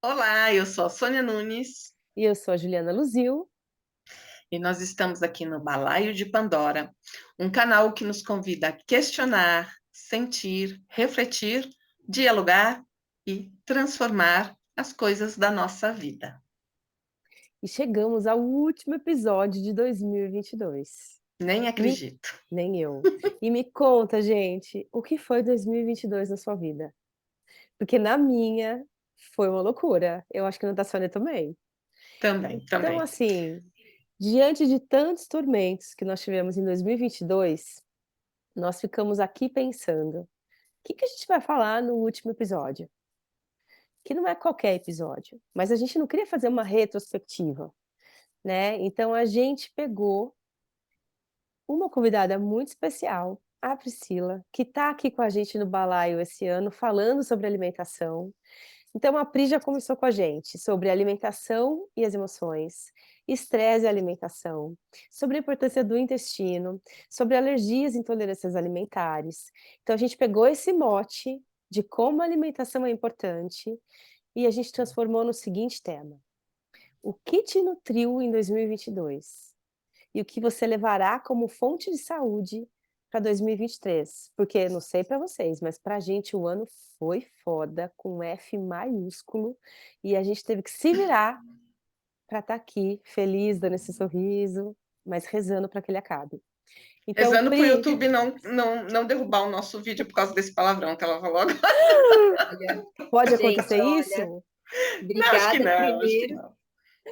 Olá, eu sou a Sônia Nunes E eu sou a Juliana Luzil. e nós estamos aqui no Balaio de Pandora, um canal que nos convida a questionar, sentir, refletir, dialogar e transformar as coisas da nossa vida. E chegamos ao último episódio de 2022. Nem Me acredito. Nem eu. E me conta, gente, o que foi 2022 na sua vida? Porque na minha foi uma loucura. Eu acho que na da Sônia também. Também, Então, também. assim, diante de tantos tormentos que nós tivemos em 2022, nós ficamos aqui pensando: "O que que a gente vai falar no último episódio?". Que não é qualquer episódio, mas a gente não queria fazer uma retrospectiva, né, então a gente pegou uma convidada muito especial, a Priscila, que está aqui com a gente no balaio esse ano, falando sobre alimentação. Então a Pri já começou com a gente sobre alimentação e as emoções, estresse e alimentação, sobre a importância do intestino, sobre alergias e intolerâncias alimentares. Então a gente pegou esse mote de como a alimentação é importante e a gente transformou no seguinte tema: o que te nutriu em 2022? E o que você levará como fonte de saúde para 2023? Porque não sei para vocês, mas para a gente o ano foi foda, com F maiúsculo, e a gente teve que se virar para estar aqui feliz, dando esse sorriso, mas rezando para que ele acabe. Então, Rezando para o Pri, YouTube não derrubar o nosso vídeo por causa desse palavrão que ela falou agora. Olha, pode gente, acontecer olha, isso? Não, acho que obrigada não, acho que primeiro não.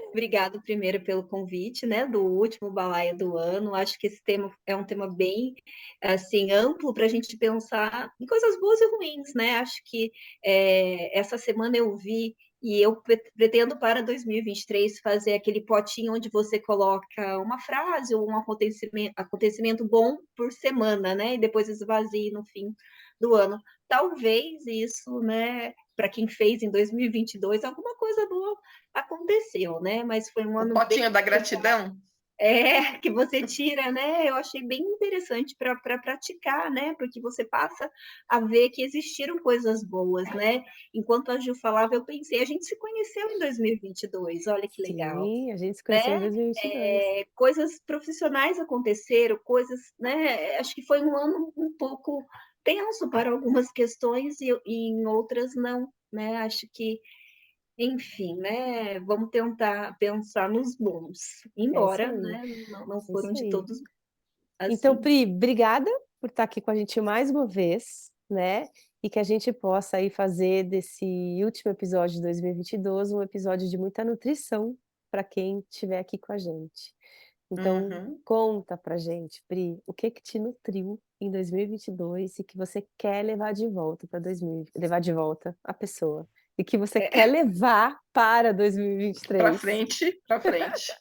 obrigado primeiro pelo convite, né, do último balaio do ano. Acho que esse tema é um tema bem, assim, amplo para a gente pensar em coisas boas e ruins, né. Acho que, essa semana eu vi e eu pretendo para 2023 fazer aquele potinho onde você coloca uma frase ou um acontecimento bom por semana, né, e depois esvazie no fim do ano. Talvez isso, né, para quem fez em 2022, alguma coisa boa aconteceu, né, mas foi um O ano bem potinho da gratidão. que você tira, né, eu achei bem interessante para praticar, né, porque você passa a ver que existiram coisas boas, né. Enquanto a Gil falava, eu pensei: "A gente se conheceu em 2022, olha que legal", Sim, a gente se conheceu em né. 2022. Coisas profissionais aconteceram, coisas, né, acho que foi um ano um pouco tenso para algumas questões e em outras não, né. Acho que enfim, né, vamos tentar pensar nos bons, É isso embora, aí, né, não é foram isso de aí. todos Então, assim. Pri, obrigada por estar aqui com a gente mais uma vez, né, e que a gente possa aí fazer desse último episódio de 2022 um episódio de muita nutrição para quem estiver aqui com a gente. Então, Uhum. conta pra gente, Pri, o que que te nutriu em 2022 e que você quer levar de volta para 2000 levar de volta a pessoa, e que você quer levar para Para 2023. frente, para frente.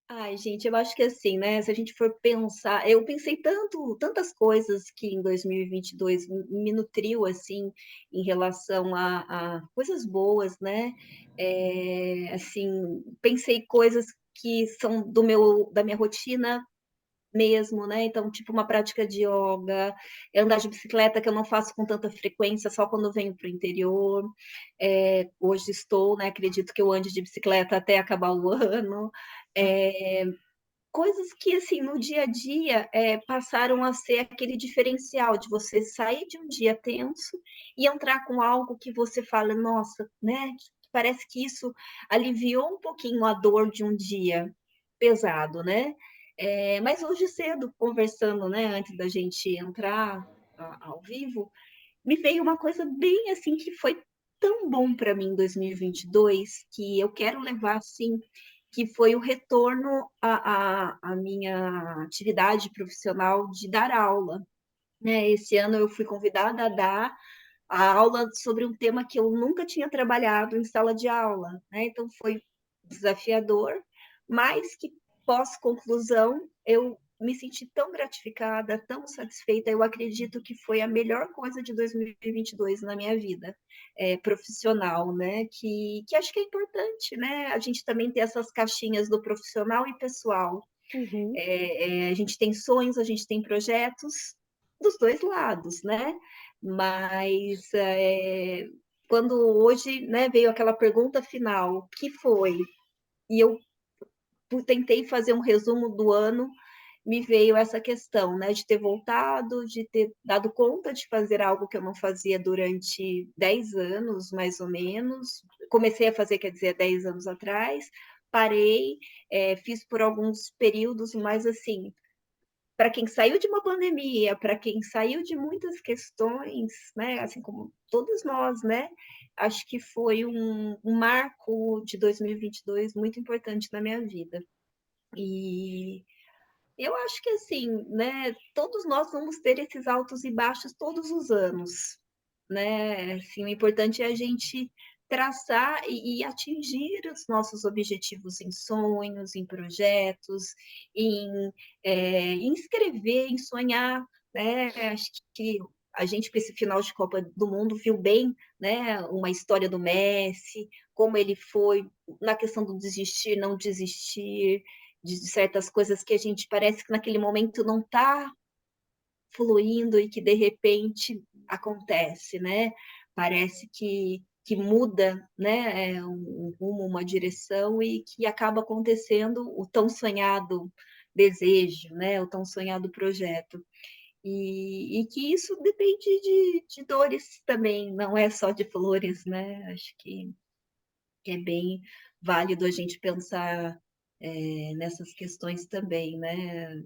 Ai, gente, eu acho que assim, né, se a gente for pensar eu pensei tantas coisas que em 2022 me nutriu, assim, em relação a coisas boas, né, assim, pensei coisas que são do meu da minha rotina mesmo, né, então, tipo, uma prática de ioga, andar de bicicleta, que eu não faço com tanta frequência, só quando eu venho para o interior. Hoje estou, né, acredito que eu ande de bicicleta até acabar o ano. Eh, Coisas que, assim, no dia a dia, passaram a ser aquele diferencial de você sair de um dia tenso e entrar com algo que você fala: "Nossa", né, que parece que isso aliviou um pouquinho a dor de um dia pesado, né. Mas hoje cedo, conversando, né, antes da gente entrar ao vivo, me veio uma coisa bem, assim, que foi tão bom para mim em 2022, que eu quero levar, assim, que foi o retorno à minha atividade profissional de dar aula, né. Esse ano eu fui convidada a dar a aula sobre um tema que eu nunca tinha trabalhado em sala de aula, né, então foi desafiador, mas que pós-conclusão eu me senti tão gratificada, tão satisfeita. Eu acredito que foi a melhor coisa de 2022 na minha vida profissional, né? Que acho que é importante, né? A gente também ter essas caixinhas do profissional e pessoal. Uhum. A gente tem sonhos, a gente tem projetos dos dois lados, né? Mas quando hoje, né, veio aquela pergunta final, que foi? E eu tentei fazer um resumo do ano, me veio essa questão, né, de ter voltado, de ter dado conta de fazer algo que eu não fazia durante 10 anos, mais ou menos. Comecei a fazer, quer dizer, 10 anos atrás, parei, fiz por alguns períodos, mas assim, para quem saiu de uma pandemia, para quem saiu de muitas questões, né, assim como todos nós, né, acho que foi um marco de 2022 muito importante na minha vida. E eu acho que assim, né, todos nós vamos ter esses altos e baixos todos os anos, né? Assim, o importante é a gente traçar e atingir os nossos objetivos em sonhos, em projetos, em escrever, em sonhar, né? Acho que a gente, com esse final de Copa do Mundo, viu bem, né, uma história do Messi, como ele foi na questão do desistir, não desistir, de certas coisas que a gente parece que naquele momento não está fluindo e que de repente acontece, né? Parece que muda, né, um rumo, uma direção e que acaba acontecendo o tão sonhado desejo, né, o tão sonhado projeto. E que isso depende de dores também, não é só de flores, né? Acho que é bem válido a gente pensar nessas questões também, né?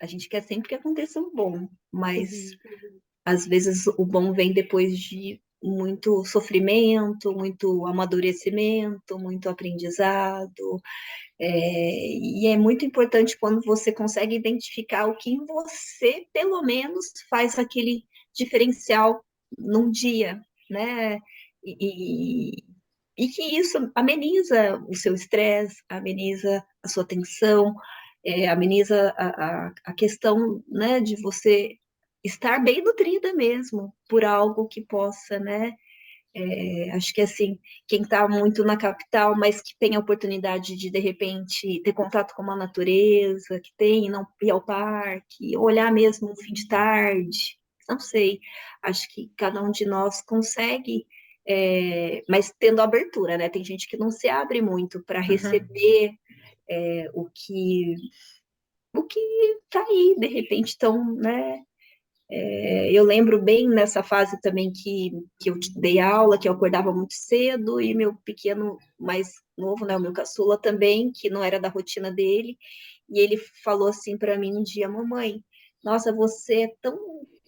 A gente quer sempre que aconteça um bom, mas Uhum. às vezes o bom vem depois de muito sofrimento, muito amadurecimento, muito aprendizado. E é muito importante quando você consegue identificar o que em você, pelo menos, faz aquele diferencial num dia, né? E, e que isso ameniza o seu estresse, ameniza a sua tensão, ameniza a questão, né, de você estar bem nutrida mesmo por algo que possa, né? Acho que assim, quem está muito na capital, mas que tem a oportunidade de repente ter contato com a natureza, que tem, não ir ao parque, olhar mesmo um fim de tarde, não sei. Acho que cada um de nós consegue, mas tendo abertura, né? Tem gente que não se abre muito para Uhum. receber o que está aí, de repente, tão, né? Eu lembro bem nessa fase também que eu dei aula, que eu acordava muito cedo, e meu pequeno mais novo, né, o meu caçula também, que não era da rotina dele, e ele falou assim para mim um dia, mamãe, nossa, você é tão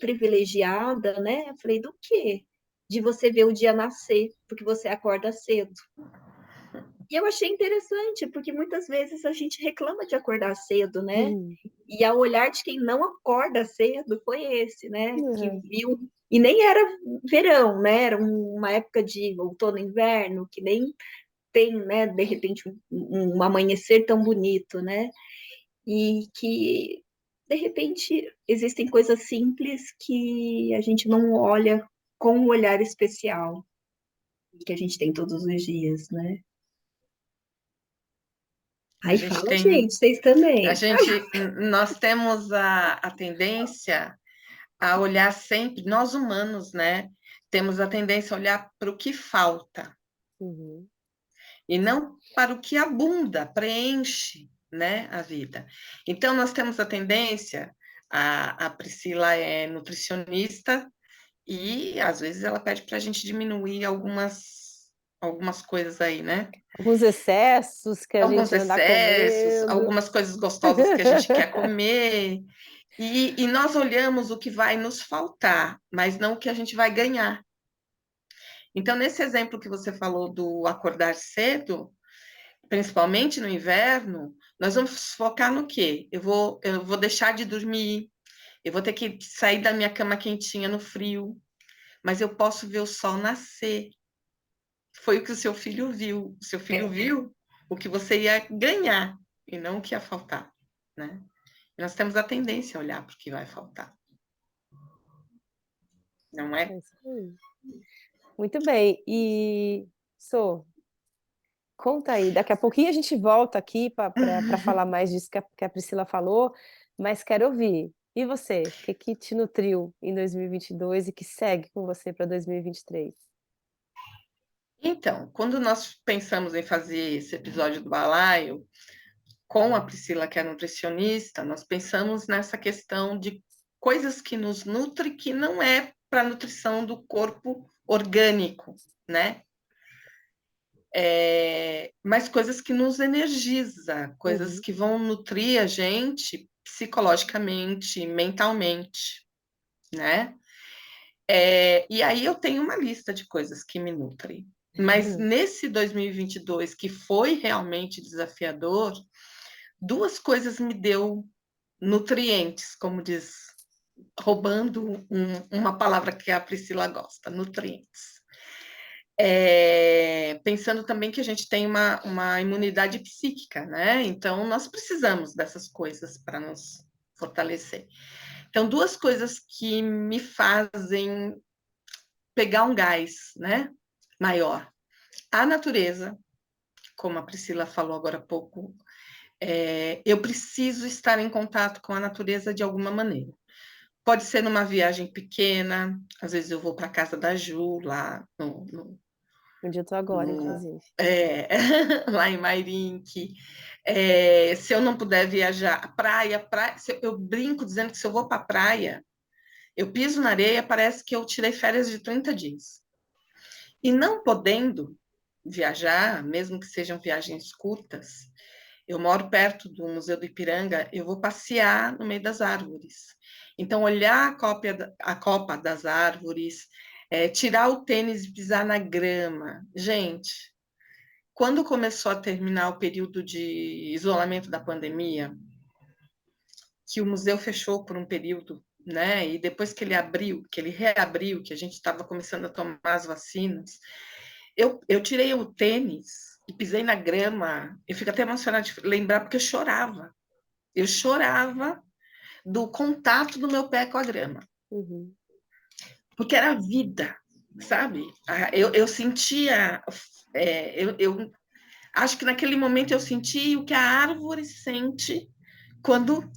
privilegiada, né? Eu falei, do quê? De você ver o dia nascer, porque você acorda cedo. E eu achei interessante, porque muitas vezes a gente reclama de acordar cedo, né? Uhum. E ao olhar de quem não acorda cedo foi esse, né? Que Uhum. viu. E nem era verão, né? Era uma época de outono e inverno, que nem tem, né? De repente, um amanhecer tão bonito, né? E que, de repente, existem coisas simples que a gente não olha com um olhar especial, que a gente tem todos os dias, né? A Aí gente fala, tem, gente, vocês também. nós temos a tendência a olhar sempre, nós humanos, né? Temos a tendência a olhar para o que falta Uhum. e não para o que abunda, preenche, né, a vida. Então, nós temos a tendência, a Priscila é nutricionista e, às vezes, ela pede para a gente diminuir algumas coisas aí, né? Alguns excessos que a Alguns gente anda excessos, comendo. algumas coisas gostosas que a gente quer comer, e nós olhamos o que vai nos faltar, mas não o que a gente vai ganhar. Então, nesse exemplo que você falou do acordar cedo, principalmente no inverno, nós vamos focar no quê? Eu vou deixar de dormir, eu vou ter que sair da minha cama quentinha no frio, mas eu posso ver o sol nascer. Foi o que o seu filho viu. O seu filho viu o que você ia ganhar e não o que ia faltar, né? E nós temos a tendência a olhar para o que vai faltar, não é? É isso aí. Muito bem. E, Sô, conta aí. Daqui a pouquinho a gente volta aqui para falar mais disso que a Priscila falou, mas quero ouvir. E você? O que que te nutriu em 2022 e que segue com você para 2023? Então, quando nós pensamos em fazer esse episódio do balaio, com a Priscila, que é nutricionista, nós pensamos nessa questão de coisas que nos nutrem, que não é para a nutrição do corpo orgânico, né? Mas coisas que nos energiza, coisas Uhum. que vão nutrir a gente psicologicamente, mentalmente, né? E aí eu tenho uma lista de coisas que me nutrem. Mas nesse 2022, que foi realmente desafiador, duas coisas me deu nutrientes, como diz, roubando uma palavra que a Priscila gosta, nutrientes. Pensando também que a gente tem uma imunidade psíquica, né? Então, nós precisamos dessas coisas para nos fortalecer. Então, duas coisas que me fazem pegar um gás, né? Maior. A natureza, como a Priscila falou agora há pouco, eu preciso estar em contato com a natureza de alguma maneira. Pode ser numa viagem pequena, às vezes eu vou para a casa da Ju, lá Onde eu tô agora, inclusive. lá em Mairinque. Se eu não puder viajar, praia, eu brinco dizendo que se eu vou para a praia, eu piso na areia, parece que eu tirei férias de 30 dias. E não podendo viajar, mesmo que sejam viagens curtas, eu moro perto do Museu do Ipiranga, eu vou passear no meio das árvores. Então, olhar a copa das árvores, tirar o tênis e pisar na grama. Gente, quando começou a terminar o período de isolamento da pandemia, que o museu fechou por um período, né? E depois que ele abriu, que ele reabriu, que a gente estava começando a tomar as vacinas, eu tirei o tênis e pisei na grama. Eu fico até emocionada de lembrar, porque eu chorava. Eu chorava do contato do meu pé com a grama. Uhum. Porque era vida, sabe? Eu sentia. Eu acho que naquele momento eu senti o que a árvore sente quando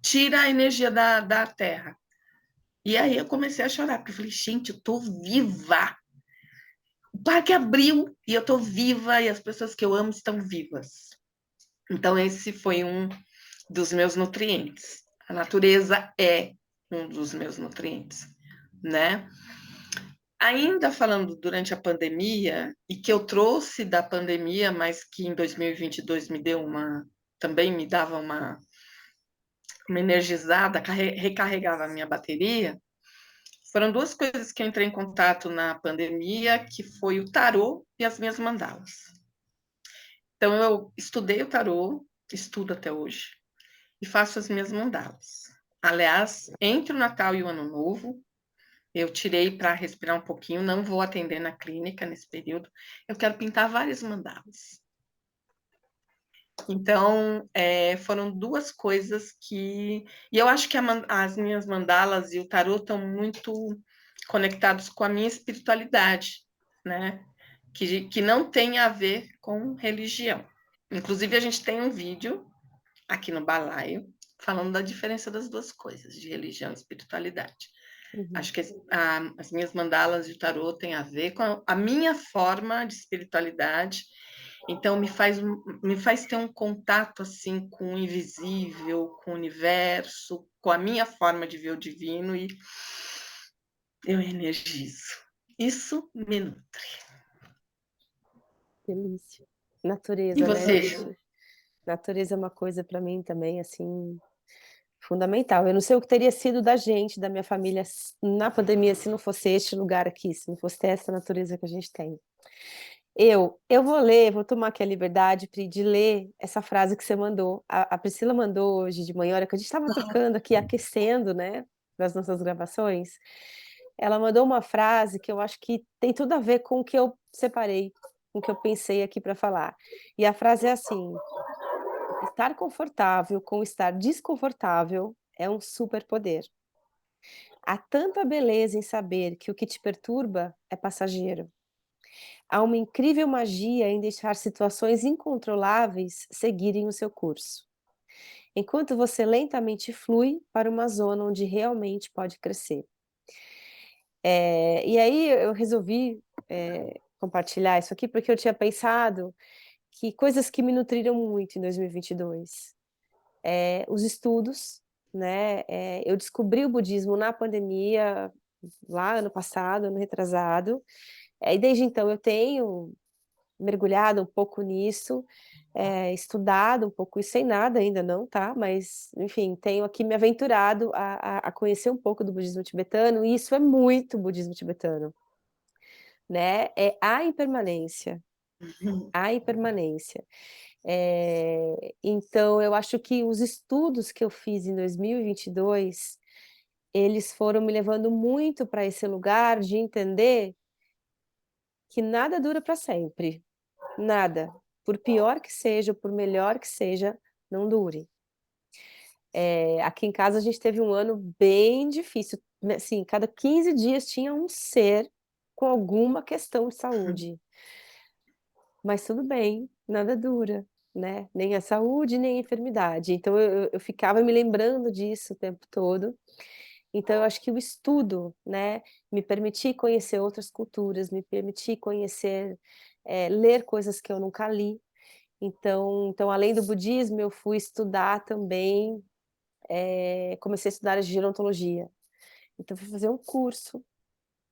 tira a energia da terra. E aí eu comecei a chorar, porque eu falei, gente, eu tô viva. O parque abriu e eu tô viva e as pessoas que eu amo estão vivas. Então, esse foi um dos meus nutrientes. A natureza é um dos meus nutrientes, né? Ainda falando durante a pandemia, e que eu trouxe da pandemia, mas que em 2022 me deu também me dava uma energizada, recarregava a minha bateria, foram duas coisas que eu entrei em contato na pandemia, que foi o tarô e as minhas mandalas. Então, eu estudei o tarô, estudo até hoje, e faço as minhas mandalas. Aliás, entre o Natal e o Ano Novo, eu tirei para respirar um pouquinho, não vou atender na clínica nesse período, eu quero pintar várias mandalas. Então, foram duas coisas que... E eu acho que as minhas mandalas e o tarô estão muito conectados com a minha espiritualidade, né? Que não tem a ver com religião. Inclusive, a gente tem um vídeo aqui no Balaio falando da diferença das duas coisas, de religião e espiritualidade. Uhum. Acho que as minhas mandalas de tarô têm a ver com a minha forma de espiritualidade. Então, me faz ter um contato assim com o invisível, com o universo, com a minha forma de ver o divino, e eu energizo. Isso me nutre. Delícia. E Natureza, né, você? gente? Natureza é uma coisa para mim também, assim, fundamental. Eu não sei o que teria sido da gente, da minha família, na pandemia, se não fosse este lugar aqui, se não fosse ter essa natureza que a gente tem. Eu vou tomar aqui a liberdade, Pri, de ler essa frase que você mandou. A Priscila mandou hoje de manhã, hora que a gente estava trocando aqui, aquecendo, né, para as nossas gravações. Ela mandou uma frase que eu acho que tem tudo a ver com o que eu separei com o que eu pensei aqui para falar. E a frase é assim: estar confortável com estar desconfortável é um superpoder. Há tanta beleza em saber que o que te perturba é passageiro. Há uma incrível magia em deixar situações incontroláveis seguirem o seu curso, enquanto você lentamente flui para uma zona onde realmente pode crescer. E aí eu resolvi, compartilhar isso aqui, porque eu tinha pensado que coisas que me nutriram muito em 2022, os estudos, né, eu descobri o budismo na pandemia, lá ano passado, ano retrasado, e desde então eu tenho mergulhado um pouco nisso, estudado um pouco isso, sem nada ainda não, tá, mas enfim, tenho aqui me aventurado a conhecer um pouco do budismo tibetano, e isso é muito budismo tibetano, né, é a impermanência, a impermanência. Então eu acho que os estudos que eu fiz em 2022, eles foram me levando muito para esse lugar de entender que nada dura para sempre. Nada. Por pior que seja, por melhor que seja, não dure. Aqui em casa a gente teve um ano bem difícil, né, assim, cada 15 dias tinha um ser com alguma questão de saúde. Mas tudo bem, nada dura, né, nem a saúde, nem a enfermidade. Então eu ficava me lembrando disso o tempo todo. Então eu acho que o estudo, né, me permitir conhecer outras culturas, me permitir conhecer, ler coisas que eu nunca li. Então além do budismo, eu fui estudar também, comecei a estudar gerontologia. Então fui fazer um curso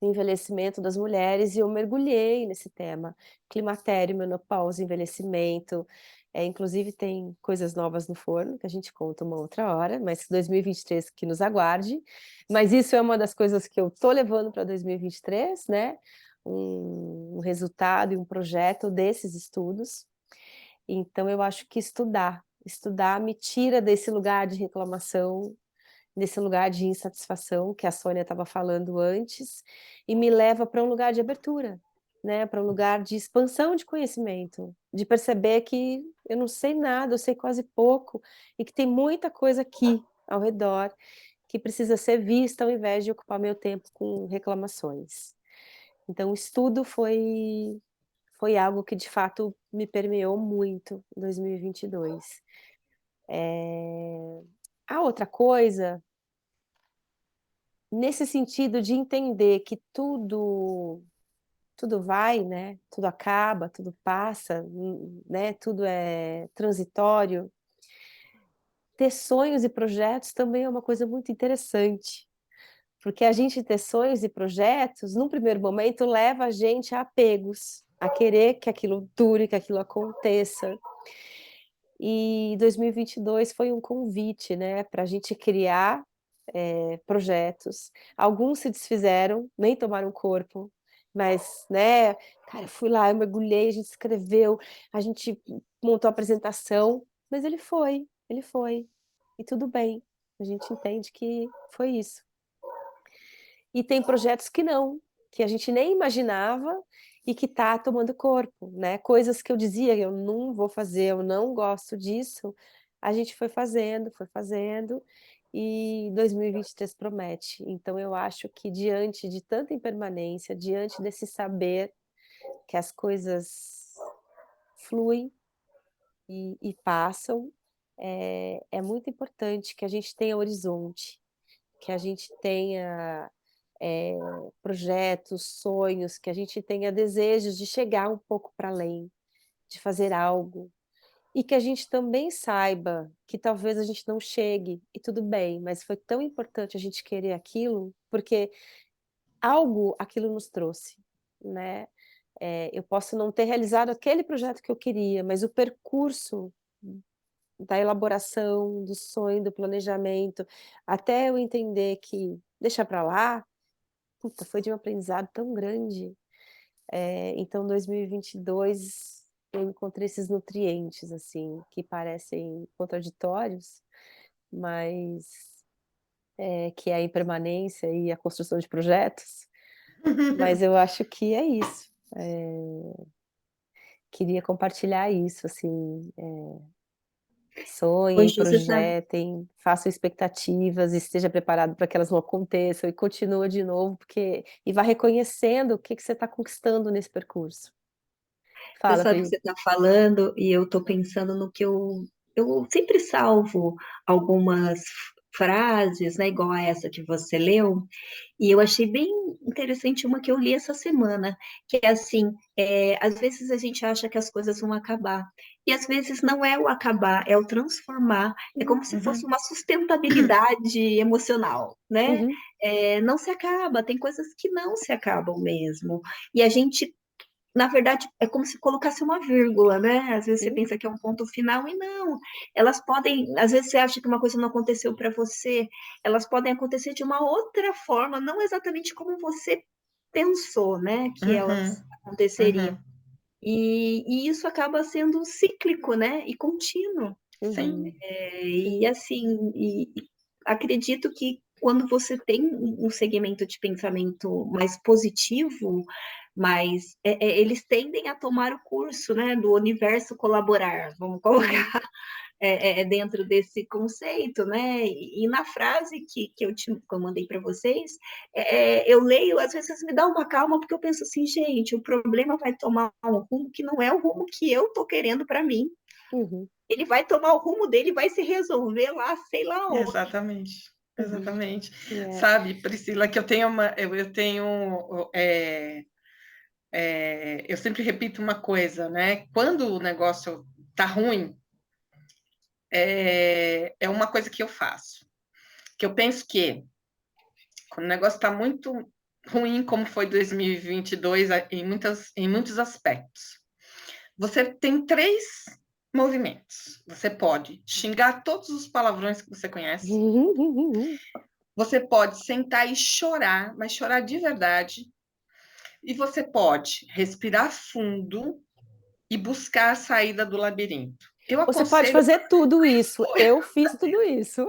de envelhecimento das mulheres e eu mergulhei nesse tema, climatério, menopausa, envelhecimento, inclusive tem coisas novas no forno que a gente conta uma outra hora, mas 2023 que nos aguarde. Mas isso é uma das coisas que eu tô levando para 2023, né, um resultado e um projeto desses estudos. Então eu acho que estudar me tira desse lugar de reclamação, desse lugar de insatisfação que a Sônia estava falando antes, e me leva para um lugar de abertura, né, para um lugar de expansão de conhecimento, de perceber que eu não sei nada, eu sei quase pouco, e que tem muita coisa aqui ao redor que precisa ser vista ao invés de ocupar meu tempo com reclamações. Então o estudo foi algo que de fato me permeou muito em 2022. A outra coisa, nesse sentido de entender que tudo vai, né, tudo acaba, tudo passa, né, tudo é transitório, ter sonhos e projetos também é uma coisa muito interessante, porque a gente ter sonhos e projetos, num primeiro momento, leva a gente a apegos, a querer que aquilo dure, que aquilo aconteça. E 2022 foi um convite, né, para a gente criar, projetos. Alguns se desfizeram, nem tomaram corpo, mas, né, cara, eu fui lá, eu mergulhei, a gente escreveu, a gente montou a apresentação, mas ele foi. E tudo bem, a gente entende que foi isso. E tem projetos que não, que a gente nem imaginava e que está tomando corpo, né, coisas que eu dizia: "Eu não vou fazer, eu não gosto disso", a gente foi fazendo, e 2023 promete. Então eu acho que diante de tanta impermanência, diante desse saber que as coisas fluem e passam, é muito importante que a gente tenha horizonte, que a gente tenha projetos, sonhos, que a gente tenha desejos de chegar um pouco para além, de fazer algo, e que a gente também saiba que talvez a gente não chegue, e tudo bem, mas foi tão importante a gente querer aquilo, porque algo aquilo nos trouxe, né. Eu posso não ter realizado aquele projeto que eu queria, mas o percurso da elaboração, do sonho, do planejamento, até eu entender que deixa para lá, puta, foi de um aprendizado tão grande. Então 2022 eu encontrei esses nutrientes, assim, que parecem contraditórios, mas, que é a impermanência e a construção de projetos, mas eu acho que é isso. queria compartilhar isso, assim, sonhem, Hoje você sabe, projetem, façam expectativas, esteja preparado para que elas não aconteçam e continua de novo, porque e vá reconhecendo o que que você está conquistando nesse percurso. você Fala, sabe que Felipe. você está falando e eu estou pensando no que eu sempre salvo algumas frases, né, igual a essa que você leu, e eu achei bem interessante uma que eu li essa semana, que é assim, às vezes a gente acha que as coisas vão acabar, e às vezes não é o acabar, é o transformar, é como se fosse Uhum. uma sustentabilidade emocional, né? Uhum, Não se acaba, tem coisas que não se acabam mesmo, e a gente, na verdade, é como se colocasse uma vírgula, né? Às vezes você sim, pensa que é um ponto final e não. Elas podem, às vezes você acha que uma coisa não aconteceu para você, elas podem acontecer de uma outra forma, não exatamente como você pensou, né? Que elas Uhum. aconteceriam. Uhum. E isso acaba sendo cíclico, né? E contínuo. Sim. uhum, E sim, assim, acredito que quando você tem um segmento de pensamento mais positivo, mas eles tendem a tomar o curso, né, do universo colaborar, vamos uhum, colocar dentro desse conceito, né? E na frase que eu mandei para vocês, eu leio, às vezes me dá uma calma, porque eu penso assim, gente, o problema vai tomar um rumo que não é o rumo que eu tô querendo para mim. uhum, Ele vai tomar o rumo dele, vai se resolver lá, sei lá onde. Exatamente. uhum. Exatamente. É. Sabe, Priscila, que eu tenho eu sempre repito uma coisa, né? Quando o negócio tá ruim, é uma coisa que eu faço. Que eu penso que quando o negócio está muito ruim, como foi 2022, em muitos aspectos, você tem três movimentos. Você pode xingar todos os palavrões que você conhece, você pode sentar e chorar, mas chorar de verdade, e você pode respirar fundo e buscar a saída do labirinto. Você pode fazer tudo isso. Eu fiz tudo isso.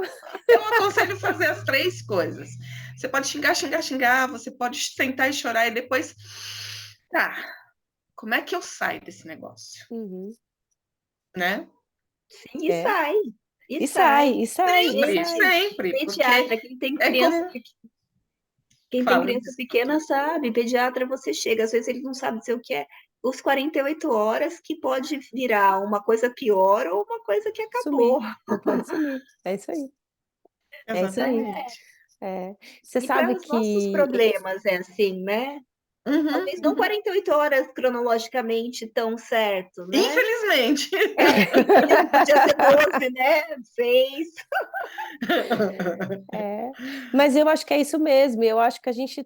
Eu aconselho fazer as três coisas. Você pode xingar, xingar, xingar, você pode sentar e chorar e depois, tá, como é que eu saio desse negócio, Uhum. né? Sim, e É. sai, e E sai, sai. e sai, e Sempre, Gente, sai. sempre, porque pediatra, quem tem é criança, como quem tem fala, criança pequena sabe, pediatra você chega, às vezes ele não sabe dizer o que é os 48 horas, que pode virar uma coisa pior ou uma coisa que Sumir. acabou. Ou pode sumir. É isso aí. É isso aí. exatamente. É. Você E para sabe os nossos que. problemas é assim, né? Uhum, Talvez não uhum. 48 horas cronologicamente tão certo, né? Infelizmente. Podia ser 12, né? 6. É. Mas eu acho que é isso mesmo. Eu acho que a gente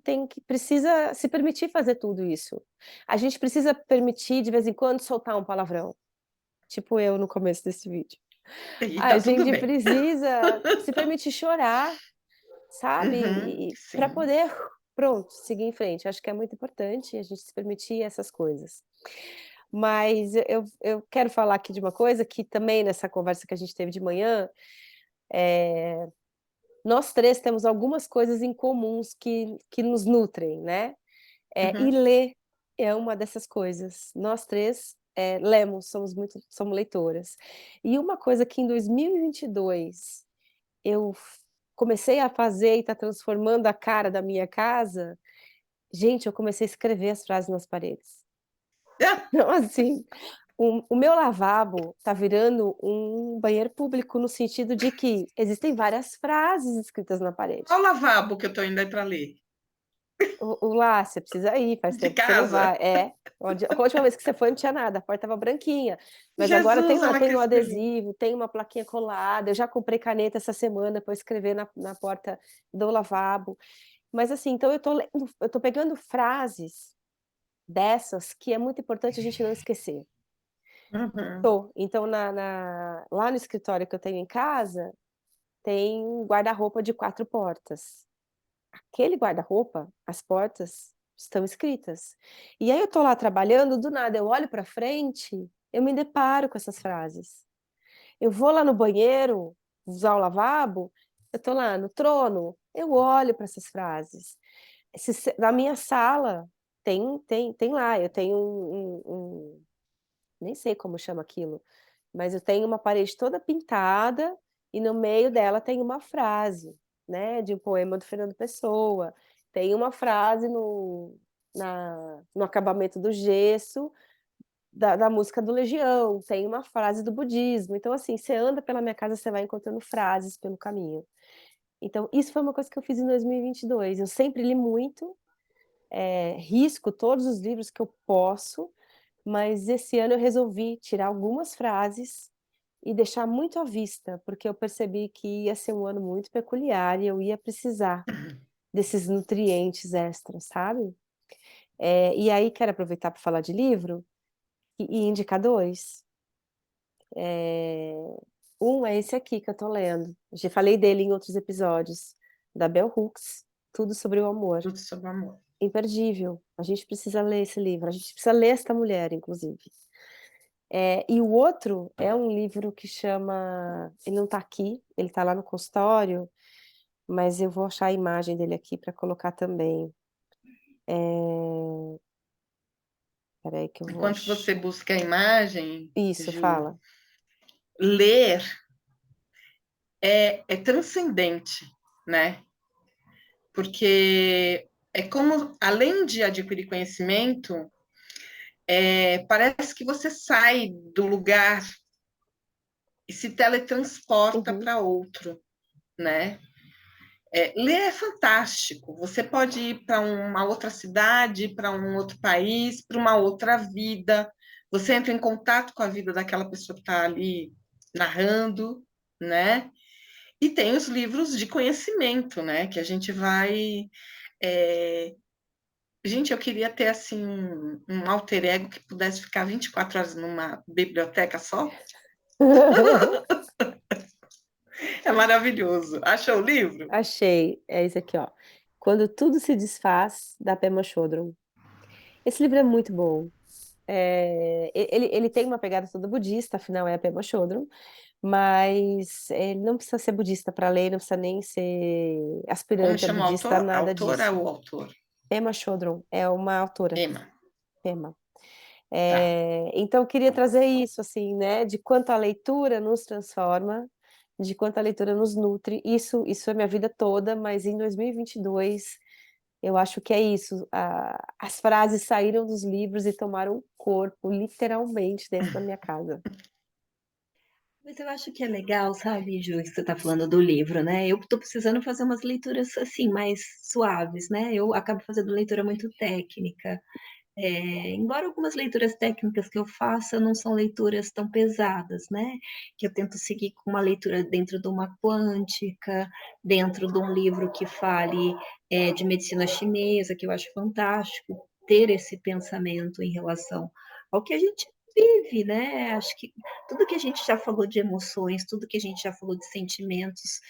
precisa se permitir fazer tudo isso. A gente precisa permitir, de vez em quando, soltar um palavrão. Tipo eu no começo desse vídeo. E A tá tudo gente bem. precisa se permitir chorar, Uhum, sabe? Para sim. poder, pronto, seguir em frente. Acho que é muito importante a gente se permitir essas coisas. Mas eu quero falar aqui de uma coisa que também nessa conversa que a gente teve de manhã, nós três temos algumas coisas em comuns que nos nutrem, né? E Uhum. ler é uma dessas coisas. Nós três lemos, somos leitoras. E uma coisa que em 2022 eu comecei a fazer e está transformando a cara da minha casa, gente, eu comecei a escrever as frases nas paredes. Então, assim, o meu lavabo está virando um banheiro público no sentido de que existem várias frases escritas na parede. Qual lavabo que eu tô indo aí para ler? O lá, você precisa ir, faz De tempo que você não casa? vai. A última vez que você foi não tinha nada, a porta estava branquinha. Mas agora Jesus, ela tem quer um escrever. adesivo, tem uma plaquinha colada. Eu já comprei caneta essa semana para escrever na porta do lavabo. Mas assim, então eu tô pegando frases dessas que é muito importante a gente não esquecer. Uhum. Então lá no escritório que eu tenho em casa, tem um guarda-roupa de 4 portas. Aquele guarda-roupa, as portas estão escritas. E aí eu tô lá trabalhando, do nada eu olho para frente, eu me deparo com essas frases. Eu vou lá no banheiro, usar o lavabo, eu tô lá no trono, eu olho para essas frases. Na minha sala tem lá, eu tenho nem sei como chama aquilo, mas eu tenho uma parede toda pintada e no meio dela tem uma frase, né, de um poema do Fernando Pessoa. Tem uma frase no acabamento do gesso da música do Legião, tem uma frase do budismo. Então, assim, você anda pela minha casa, você vai encontrando frases pelo caminho. Então, isso foi uma coisa que eu fiz em 2022. Eu sempre li muito, risco todos os livros que eu posso, mas esse ano eu resolvi tirar algumas frases e deixar muito à vista, porque eu percebi que ia ser um ano muito peculiar e eu ia precisar desses nutrientes extras, sabe? E aí quero aproveitar para falar de livro e indicar dois. Um é esse aqui que eu tô lendo. Já falei dele em outros episódios, da Bell Hooks, Tudo sobre o Amor. Tudo sobre amor. Imperdível. A gente precisa ler esse livro. A gente precisa ler esta mulher, inclusive. E o outro é um livro que chama. Ele não está aqui, ele está lá no consultório, mas eu vou achar a imagem dele aqui para colocar também. Peraí que eu vou Enquanto você achar. busca a imagem, Isso, Ju, fala. ler é transcendente, né? Porque é como, além de adquirir conhecimento, parece que você sai do lugar e se teletransporta Uhum, para outro, né? Ler é fantástico. Você pode ir para uma outra cidade, para um outro país, para uma outra vida. Você entra em contato com a vida daquela pessoa que está ali narrando, né? E tem os livros de conhecimento, né? Que a gente vai. é, Gente, eu queria ter assim um alter ego que pudesse ficar 24 horas numa biblioteca só. É maravilhoso. Achou o livro? Achei. É esse aqui, ó. Quando Tudo se Desfaz, da Pema Chodron. Esse livro é muito bom. Ele tem uma pegada toda budista, afinal é a Pema Chodron, mas ele não precisa ser budista para ler, não precisa nem ser Como aspirante a chama o budista, autor? A nada autora disso. ou o autor? Pema Chodron é uma autora, Emma. Pema. Tá. Então, eu queria trazer isso, assim, né, de quanto a leitura nos transforma, de quanto a leitura nos nutre. Isso é minha vida toda, mas em 2022 eu acho que é isso. As frases saíram dos livros e tomaram corpo, literalmente, dentro da minha casa. Mas eu acho que é legal, sabe, Ju, que você está falando do livro, né? Eu estou precisando fazer umas leituras assim, mais suaves, né? Eu acabo fazendo leitura muito técnica. Embora algumas leituras técnicas que eu faça não são leituras tão pesadas, né? Que eu tento seguir com uma leitura dentro de uma quântica, dentro de um livro que fale de medicina chinesa, que eu acho fantástico ter esse pensamento em relação ao que a gente vive, né? Acho que tudo que a gente já falou de emoções, tudo que a gente já falou de sentimentos,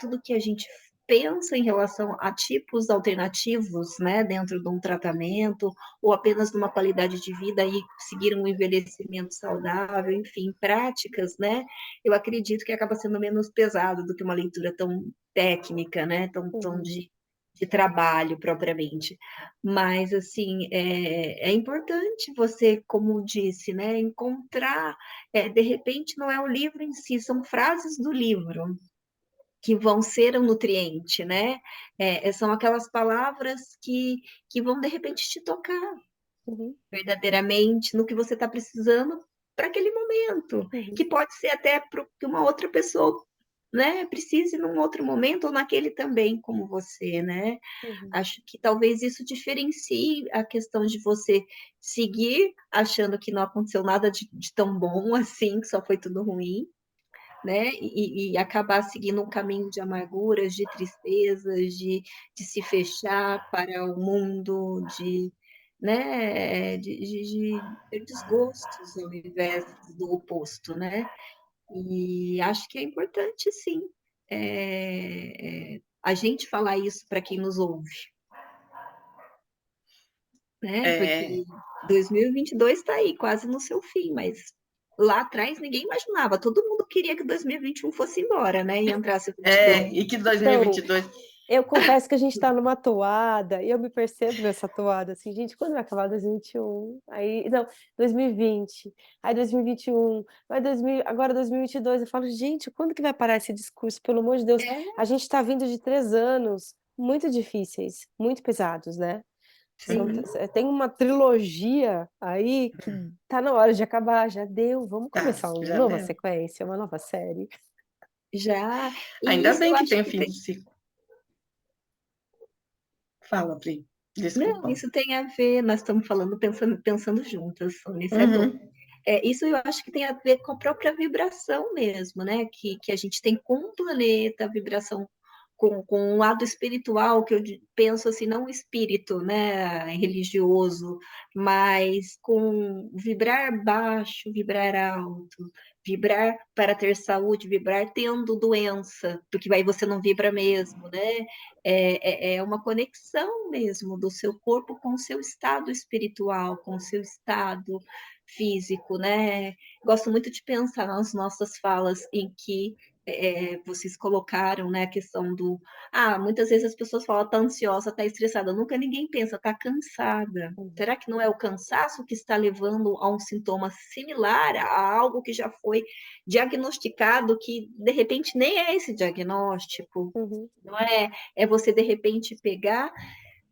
tudo que a gente pensa em relação a tipos alternativos, né, dentro de um tratamento, ou apenas de uma qualidade de vida e seguir um envelhecimento saudável, enfim, práticas, né, eu acredito que acaba sendo menos pesado do que uma leitura tão técnica, né, tão Uhum, de trabalho propriamente. Mas, assim, é importante você, como disse, né, encontrar, de repente não é o livro em si, são frases do livro, que vão ser um nutriente, né? São aquelas palavras que vão, de repente, te tocar uhum, verdadeiramente no que você está precisando para aquele momento, uhum, que pode ser até para que uma outra pessoa, né, precise num outro momento ou naquele também, como você, né? uhum. Acho que talvez isso diferencie a questão de você seguir achando que não aconteceu nada de tão bom assim, que só foi tudo ruim, né? E acabar seguindo um caminho de amarguras, de tristezas, de se fechar para o mundo, né? De ter desgostos ao invés do oposto, né? E acho que é importante, sim, a gente falar isso para quem nos ouve, né? É, Porque 2022 está aí, quase no seu fim, mas lá atrás ninguém imaginava, todo mundo queria que 2021 fosse embora, né? E entrasse 22. e que Então, 2022 Eu confesso que a gente está numa toada, e eu me percebo nessa toada, assim, gente, quando vai acabar 2021? Aí, não, 2020, aí 2021, vai 2000, agora 2022, eu falo, gente, quando que vai parar esse discurso? Pelo amor de Deus, É, a gente está vindo de 3 anos muito difíceis, muito pesados, né? Sim, Tem uma trilogia aí que tá na hora de acabar, já deu, vamos tá, começar uma já nova deu. sequência, uma nova série. já. E Ainda isso bem eu que acho tem o que fim do ciclo. Fala, Pri. não, Desculpa. isso tem a ver, nós estamos falando, pensando juntas, Sônia, isso é bom. Uhum. Isso eu acho que tem a ver com a própria vibração mesmo, né? Que a gente tem com o planeta, a vibração com o lado espiritual, que eu penso assim, não o espírito, né, religioso, mas com vibrar baixo, vibrar alto, vibrar para ter saúde, vibrar tendo doença, porque aí você não vibra mesmo, né? É uma conexão mesmo do seu corpo com o seu estado espiritual, com o seu estado físico, né? Gosto muito de pensar nas nossas falas em que vocês colocaram, né, a questão do, muitas vezes as pessoas falam, tá ansiosa, tá estressada, nunca ninguém pensa, tá cansada. Será que não é o cansaço que está levando a um sintoma similar a algo que já foi diagnosticado, que de repente nem é esse diagnóstico? Uhum. Não é? É você de repente pegar,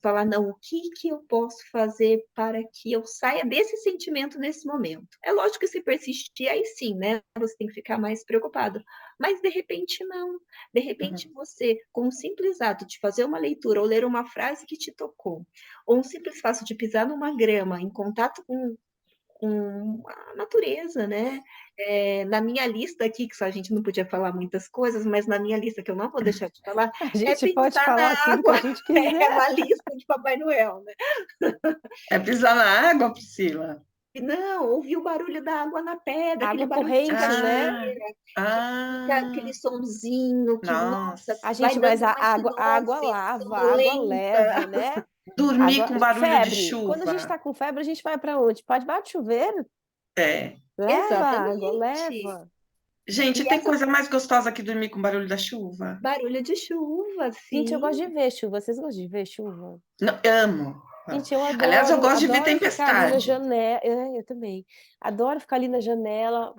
falar, não, o que que eu posso fazer para que eu saia desse sentimento nesse momento? É lógico que se persistir, aí sim, né? Você tem que ficar mais preocupado. Mas de repente não. De repente Uhum. você, com um simples ato de fazer uma leitura ou ler uma frase que te tocou, ou um simples fato de pisar numa grama em contato com a natureza, né? Na minha lista aqui, que só a gente não podia falar muitas coisas, mas na minha lista que eu não vou deixar de falar, A é gente pode pensar falar na tudo que água. a gente É quiser. uma lista de Papai Noel, né? É pisar na água, Priscila? Não, ouvir o barulho da água na pedra, aquele Água barulho de corrente, né? cachoeira, Ah, que fica aquele ah, sonzinho, que, nossa, A nossa. vai gente, mas dando uma a água hipnose lava, a água leva, sonolenta. né? Dormir Água, com barulho de febre. Quando a gente chuva. está com febre, a gente vai para onde? Pode bater o chuveiro? É. Leva água, Exatamente. leva. Gente, E tem essa coisa mais gostosa que dormir com barulho da chuva? barulho de chuva, Gente, eu sim. gosto de ver chuva. Vocês gostam de ver chuva? Não, amo, amo. Gente, eu Aliás, eu adoro, gosto de ver adoro ficar ali na tempestade. janela. Eu também. Adoro ficar ali na janela,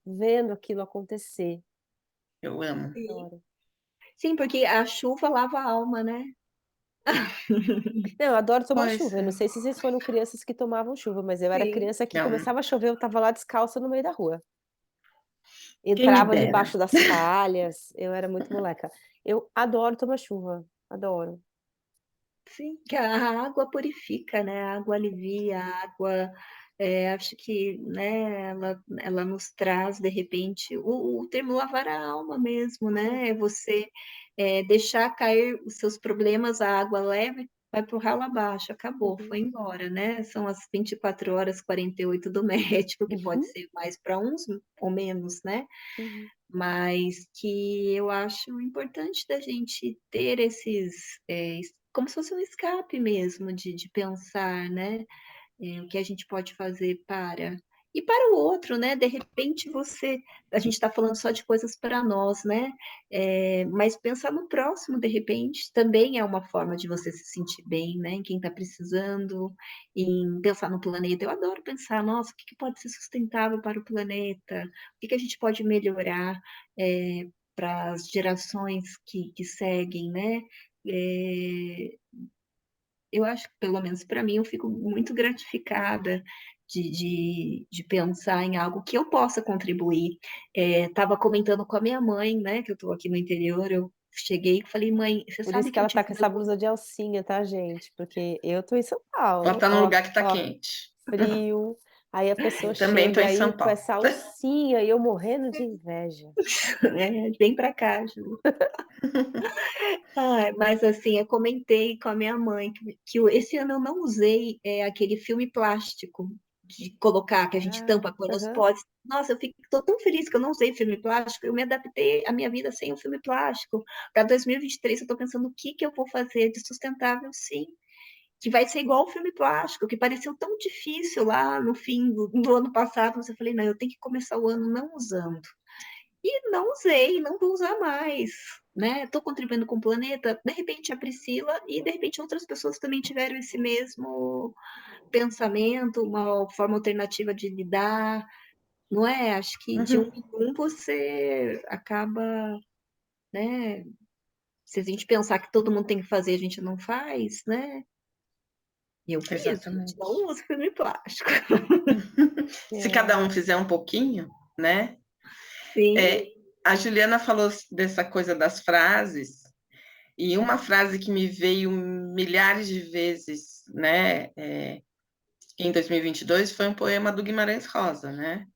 vendo aquilo acontecer. Eu amo. Sim, Adoro. sim, porque a chuva lava a alma, né? Não, eu adoro tomar Pois chuva. Eu não é. sei se vocês foram crianças que tomavam chuva, mas eu era Sim. criança que Não, começava a chover, eu tava lá descalça no meio da rua. quem me Entrava dera. debaixo das calhas. Eu era muito moleca. Eu adoro tomar chuva. Adoro. Sim, que a água purifica, né? A água alivia, a água, acho que, né, ela nos traz, de repente, o termo lavar a alma mesmo, né? É você deixar cair os seus problemas, a água leve, vai para o ralo abaixo, acabou, Uhum. foi embora, né? São as 24 horas 48 do médico, que pode Uhum. ser mais para uns ou menos, né? Uhum. Mas que eu acho importante da gente ter esses, como se fosse um escape mesmo de pensar, né? O que a gente pode fazer para. E para o outro, né? De repente a gente está falando só de coisas para nós, né? Mas pensar no próximo, de repente, também é uma forma de você se sentir bem, né? Em quem está precisando, em pensar no planeta. Eu adoro pensar, nossa, o que pode ser sustentável para o planeta? O que a gente pode melhorar para as gerações que seguem, né? É, eu acho que, pelo menos para mim, eu fico muito gratificada de pensar em algo que eu possa contribuir. Estava comentando com a minha mãe, né, que eu estou aqui no interior, eu cheguei e falei, mãe, você Por sabe isso que que eu ela tá tive com meu... essa blusa de alcinha, tá, gente? Porque eu tô em São Ela Paulo, tá num ó, lugar que tá ó, quente. frio. Aí a pessoa Também tô chega em aí São com Paulo. essa alcinha e eu morrendo de inveja. né, vem para cá, Ju. Mas assim, eu comentei com a minha mãe que esse ano eu não usei aquele filme plástico de colocar, que a gente Ah, tampa põe nos aham. potes. Nossa, eu tô tão feliz que eu não usei filme plástico, eu me adaptei à minha vida sem o filme plástico. Para 2023, eu estou pensando o que eu vou fazer de sustentável, sim, que vai ser igual o filme plástico, que pareceu tão difícil lá no fim do ano passado, mas eu falei, não, eu tenho que começar o ano não usando. e não usei, não vou usar mais, né? Estou contribuindo com o planeta, de repente a Priscila e de repente outras pessoas também tiveram esse mesmo pensamento, uma forma alternativa de lidar, não é? Acho que de um Uhum. em um você acaba, né? Se a gente pensar que todo mundo tem que fazer, a gente não faz, né? Eu fiz, gente, Exatamente. não uso filme plástico. Se cada É. um fizer um pouquinho, né? Sim, É, a Juliana falou dessa coisa das frases, e uma frase que me veio milhares de vezes, né, em 2022 foi um poema do Guimarães Rosa, né?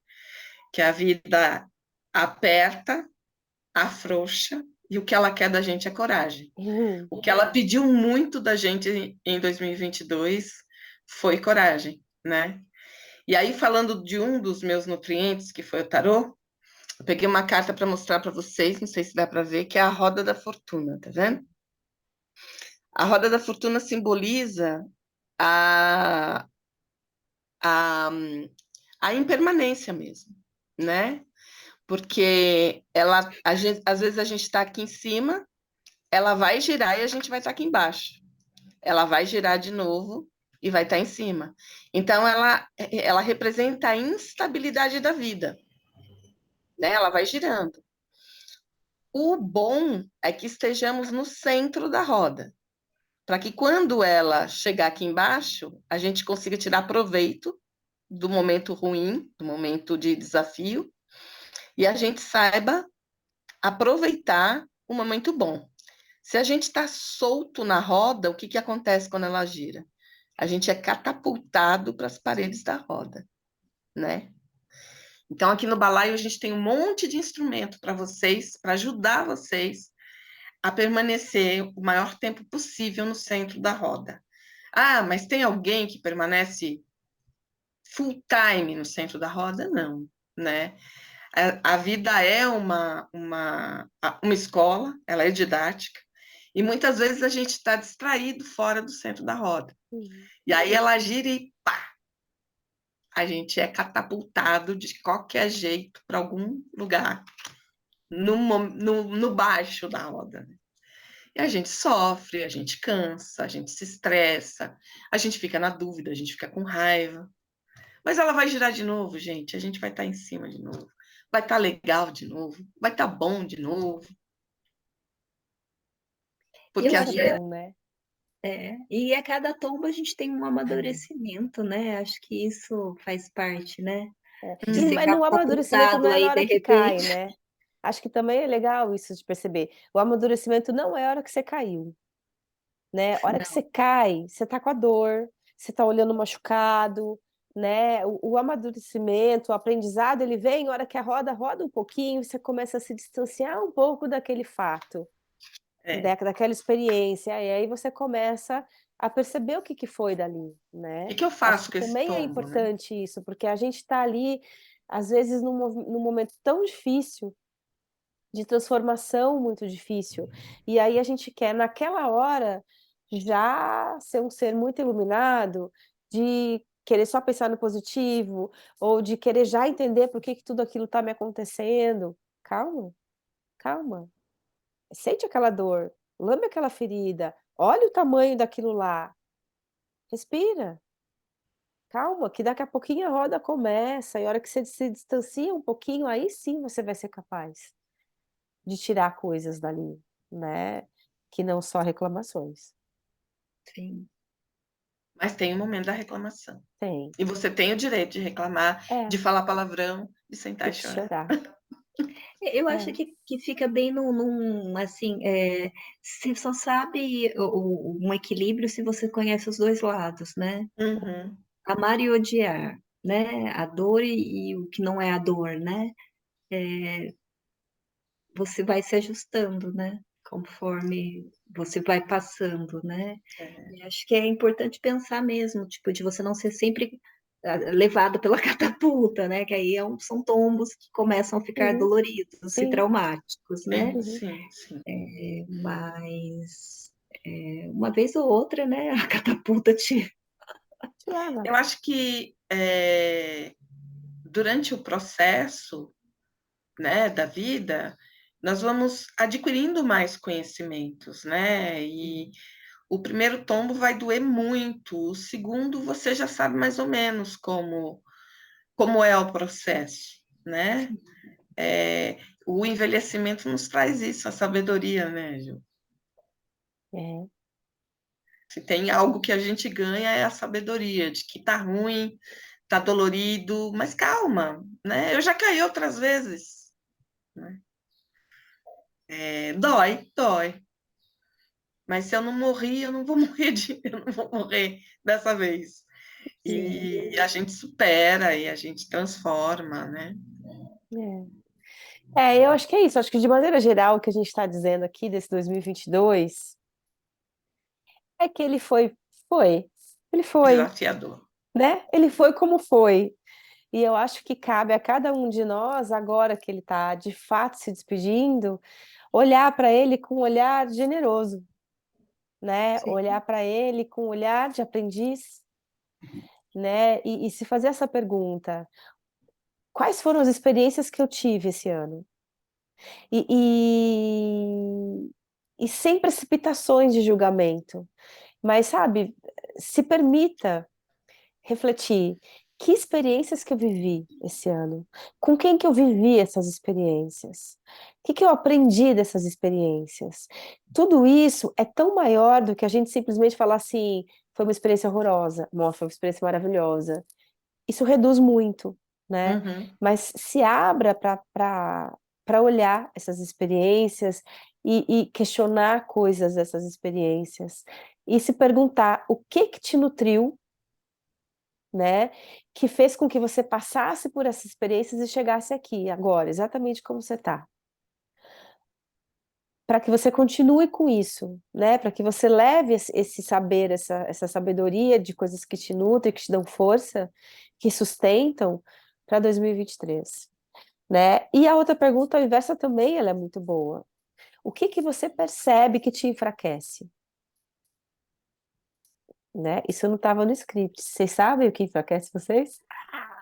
Que a vida aperta, afrouxa, e o que ela quer da gente é coragem. Uhum. O que ela pediu muito da gente em 2022 foi coragem, né? E aí, falando de um dos meus nutrientes, que foi o tarô, eu peguei uma carta para mostrar para vocês, não sei se dá para ver, que é a roda da fortuna, tá vendo? A roda da fortuna simboliza a, a, a impermanência mesmo, né? Porque às vezes a gente está aqui em cima, ela vai girar e a gente vai estar aqui embaixo. Ela vai girar de novo e vai estar em cima. Então, ela representa a instabilidade da vida, né? Ela vai girando. O bom é que estejamos no centro da roda, para que quando ela chegar aqui embaixo, a gente consiga tirar proveito do momento ruim, do momento de desafio, e a gente saiba aproveitar o momento bom. Se a gente está solto na roda, o que, que acontece quando ela gira? A gente é catapultado para as paredes da roda, né? Então, aqui no balaio, a gente tem um monte de instrumento para vocês, para ajudar vocês a permanecer o maior tempo possível no centro da roda. Ah, mas tem alguém que permanece full time no centro da roda? Não, né? A vida é uma escola, ela é didática, e muitas vezes a gente está distraído fora do centro da roda. Uhum. E aí ela gira e pá, a gente é catapultado de qualquer jeito para algum lugar, no baixo da roda. E a gente sofre, a gente cansa, a gente se estressa, a gente fica na dúvida, a gente fica com raiva. Mas ela vai girar de novo, gente. A gente vai estar em cima de novo. Vai estar legal de novo. Vai estar bom de novo. Porque eu a Isso é acho que vida. bom, né? e a cada tombo a gente tem um amadurecimento, né? Acho que isso faz parte, né? É. De E, ser mas no amadurecimento não catapultado é na aí de hora que cai, repente. né? Acho que também é legal isso de perceber. O amadurecimento não é a hora que você caiu, né? A hora que você Não, cai, você tá com a dor, você tá olhando o machucado, né? O amadurecimento, o aprendizado, ele vem a hora que a roda roda um pouquinho, você começa a se distanciar um pouco daquele fato, É. daquela experiência, e aí você começa a perceber o que que foi dali, O né. que eu Acho faço que com esse também é tombo, né? importante isso, porque a gente está ali, às vezes, num momento tão difícil, de transformação muito difícil, e aí a gente quer naquela hora já ser um ser muito iluminado, de querer só pensar no positivo, ou de querer já entender por que que tudo aquilo está me acontecendo. Calma, calma. Sente aquela dor, lambe aquela ferida, olha o tamanho daquilo lá, respira, calma, que daqui a pouquinho a roda começa, e a hora que você se distancia um pouquinho, aí sim você vai ser capaz de tirar coisas dali, né, que não só reclamações. sim. Mas tem o momento da reclamação. Tem. E você tem o direito de reclamar, É, de falar palavrão, de sentar e e de chorar. chorar. Eu acho É. que fica bem assim, você só sabe um equilíbrio se você conhece os dois lados, né? Uhum. Amar e odiar, né? A dor e o que não é a dor, né? Você vai se ajustando, né? Conforme você vai passando, né? É. E acho que é importante pensar mesmo, tipo, de você não ser sempre levado pela catapulta, né? Que aí são tombos que começam a ficar Uhum. doloridos e Sim. traumáticos, né? Sim, Uhum. sim, sim. Mas uma vez ou outra, né? A catapulta te. Te leva. Eu acho que durante o processo né, da vida, nós vamos adquirindo mais conhecimentos, né? E o primeiro tombo vai doer muito, o segundo você já sabe mais ou menos como é o processo, né? O envelhecimento nos traz isso, a sabedoria, né, Ju? É, Se tem algo que a gente ganha é a sabedoria de que tá ruim, tá dolorido, mas calma, né? Eu já caí outras vezes, né? Dói, dói. Mas se eu não morri, eu não vou eu não vou morrer dessa vez. sim, E a gente supera e a gente transforma, né? eu acho que é isso. Acho que de maneira geral, o que a gente está dizendo aqui desse 2022 é que ele foi, Desafiador. né? Ele foi como foi. E eu acho que cabe a cada um de nós, agora que ele está de fato se despedindo, olhar para ele com um olhar generoso, né? Sim. Olhar para ele com um olhar de aprendiz, né? E se fazer essa pergunta: quais foram as experiências que eu tive esse ano? E, e, e sem precipitações de julgamento, mas sabe, se permita refletir. Que experiências que eu vivi esse ano? Com quem que eu vivi essas experiências? O que que eu aprendi dessas experiências? Tudo isso é tão maior do que a gente simplesmente falar assim, foi uma experiência horrorosa, nossa, foi uma experiência maravilhosa. Isso reduz muito, né? Uhum. Mas se abra para olhar essas experiências e questionar coisas dessas experiências e se perguntar o que te nutriu, né? Que fez com que você passasse por essas experiências e chegasse aqui, agora, exatamente como você está. Para que você continue com isso, né? Para que você leve esse saber, essa sabedoria de coisas que te nutrem, que te dão força, que sustentam para 2023, né? E a outra pergunta, a inversa também, ela é muito boa. O que que você percebe que te enfraquece? Né? Isso não estava no script. Vocês sabem o que enfraquece vocês?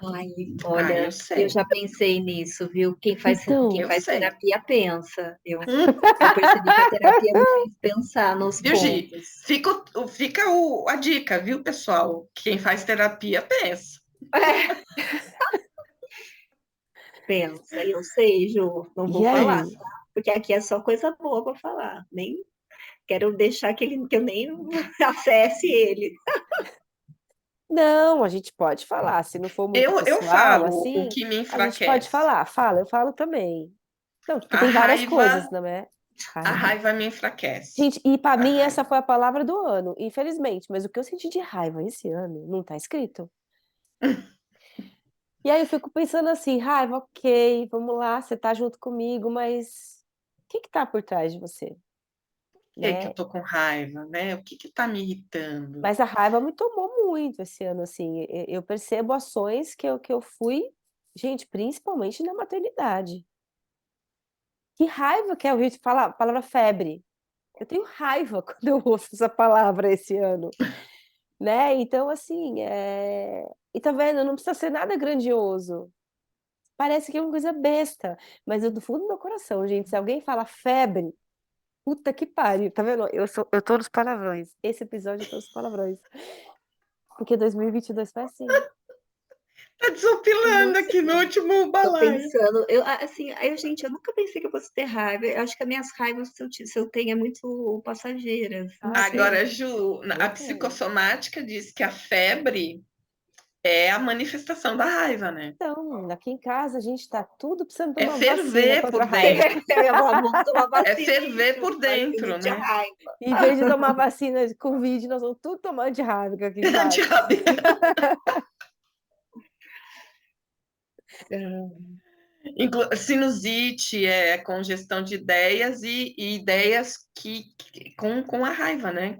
Ai, Eu olha, eu sei, já pensei nisso, viu? Quem Então, eu faz sei. terapia pensa. Eu percebi que a terapia me fez pensar nos Viu, Gi? pontos. Fica a dica, viu, pessoal? Quem faz terapia pensa. É, pensa, eu sei, Ju, não e vou falar, aí? tá? Porque aqui é só coisa boa para falar. Nem quero deixar que eu nem acesse ele. Não, a gente pode falar. Se não for muito Eu pessoal, falo o assim, que me a gente pode enfraquece. falar. Fala, eu falo também. Não, porque A tem várias coisas, raiva, não é? a Raiva. raiva me enfraquece. Gente, e para A mim essa raiva. foi a palavra do ano, infelizmente. Mas o que eu senti de raiva esse ano não tá escrito. E aí eu fico pensando assim, raiva, ok, vamos lá, você tá junto comigo, mas o que que tá por trás de você, Por que que eu né? tô com raiva, né? O que que tá me irritando? Mas a raiva me tomou muito esse ano, assim. Eu percebo ações que eu fui, gente, principalmente na maternidade. Que raiva que é ouvir falar a palavra febre. Eu tenho raiva quando eu ouço essa palavra esse ano, né? Então, assim, e tá vendo? Não precisa ser nada grandioso. Parece que é uma coisa besta, mas eu, do fundo do meu coração, gente, se alguém fala febre, puta que pariu, tá vendo? Eu tô nos palavrões. Esse episódio eu tô nos palavrões. Porque 2022 foi assim. Tá desopilando Nossa, aqui no último tô balaio. pensando, gente, eu nunca pensei que eu fosse ter raiva. Eu acho que as minhas raivas, se eu tenho, é muito passageiras, não Ah, Agora, sei. Ju, a eu tenho. psicossomática diz que a febre é a manifestação da raiva, né? Então, aqui em casa a gente tá tudo precisando É tomar vacina ferver contra a por raiva. dentro. Eu ia falar, vamos tomar É vacina ferver aí, por vacina dentro, de né? raiva. Em vez de tomar vacina de Covid, nós vamos tudo tomar de raiva aqui em casa. Antirrábica. Sinusite, congestão de ideias e ideias com a raiva, né?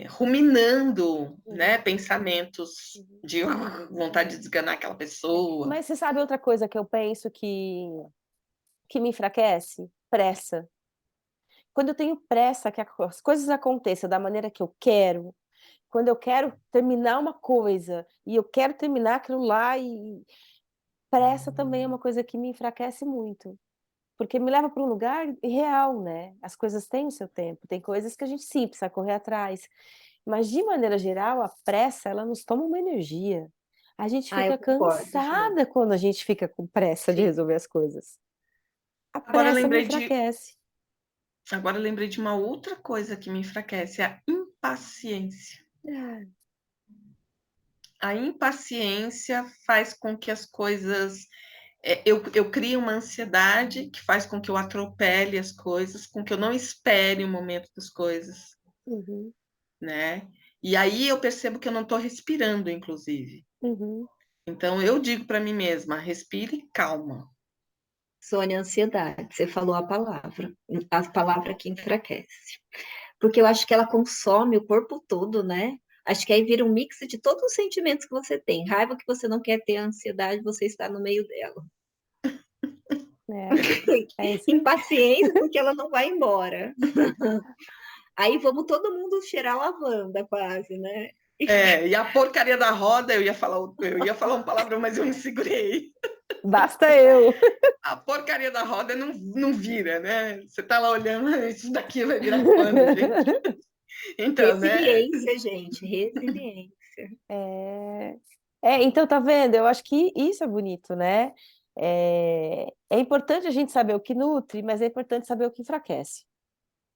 Ruminando, né? Pensamentos de vontade de desganar aquela pessoa. Mas você sabe outra coisa que eu penso que me enfraquece? Pressa. Quando eu tenho pressa que as coisas aconteçam da maneira que eu quero, quando eu quero terminar uma coisa e eu quero terminar aquilo lá e pressa também é uma coisa que me enfraquece muito, porque me leva para um lugar irreal, né, as coisas têm o seu tempo, tem coisas que a gente sim precisa correr atrás, mas de maneira geral a pressa ela nos toma uma energia, a gente Ah, eu fica concordo, Ju. cansada quando a gente fica com pressa de Sim. resolver as coisas. A Agora eu pressa me lembrei de, enfraquece. agora eu lembrei de uma outra coisa que me enfraquece, a impaciência. Ah, A impaciência faz com que as coisas. Eu crio uma ansiedade que faz com que eu atropele as coisas, com que eu não espere o momento das coisas, uhum, né? E aí eu percebo que eu não estou respirando, inclusive. uhum. Então eu digo para mim mesma: respire, calma. Sônia, ansiedade, você falou a palavra que enfraquece. Porque eu acho que ela consome o corpo todo, né? Acho que aí vira um mix de todos os sentimentos que você tem. Raiva que você não quer ter, ansiedade, você está no meio dela. É, é isso aí. Impaciência porque ela não vai embora. Aí vamos todo mundo cheirar lavanda, quase, né? E a porcaria da roda, eu ia falar um palavrão, mas eu me segurei. Basta eu. A porcaria da roda não vira, né? Você tá lá olhando, isso daqui vai virar quando, gente? Então, né? Resiliência, gente, resiliência. É, então tá vendo? Eu acho que isso é bonito, né? É importante a gente saber o que nutre, mas é importante saber o que enfraquece.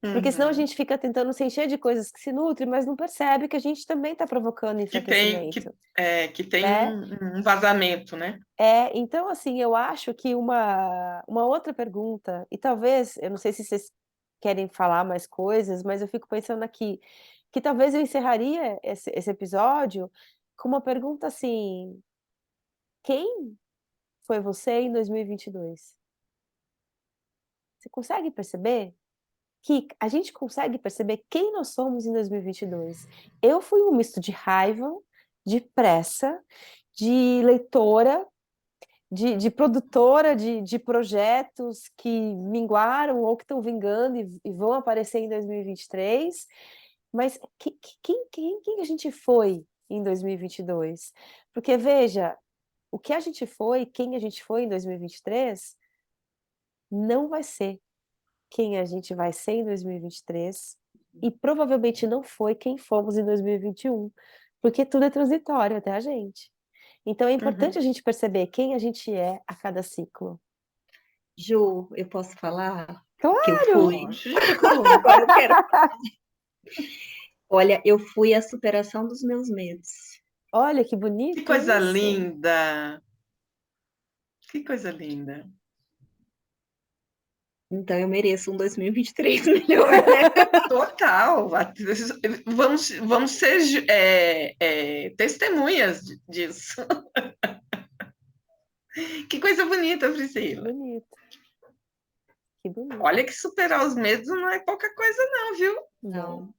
Porque senão a Uhum. gente fica tentando se encher de coisas que se nutrem, mas não percebe que a gente também está provocando Que tem, que, enfraquecimento, que tem né? um vazamento, né? Então, assim, eu acho que uma outra pergunta, e talvez, eu não sei se vocês querem falar mais coisas, mas eu fico pensando aqui, que talvez eu encerraria esse episódio com uma pergunta assim: quem foi você em 2022? Você consegue perceber? Que a gente consegue perceber quem nós somos em 2022. Eu fui um misto de raiva, de pressa, de leitora, de produtora de projetos que minguaram ou que estão vingando e vão aparecer em 2023. Mas quem a gente foi em 2022? Porque, veja, o que a gente foi, quem a gente foi em 2023, não vai ser quem a gente vai ser em 2023 e provavelmente não foi quem fomos em 2021, porque tudo é transitório até a gente. Então é importante Uhum. a gente perceber quem a gente é a cada ciclo. Ju, eu posso falar que eu Claro! fui? Lógico. Agora eu quero. Olha, eu fui a superação dos meus medos. Olha que Que bonito coisa isso. linda. Que coisa linda. Então eu mereço um 2023 melhor, né? Total. Vamos ser testemunhas disso. Que coisa bonita, Que Priscila. bonito, que bonito. Olha que superar os medos não é pouca coisa, não, viu? Não,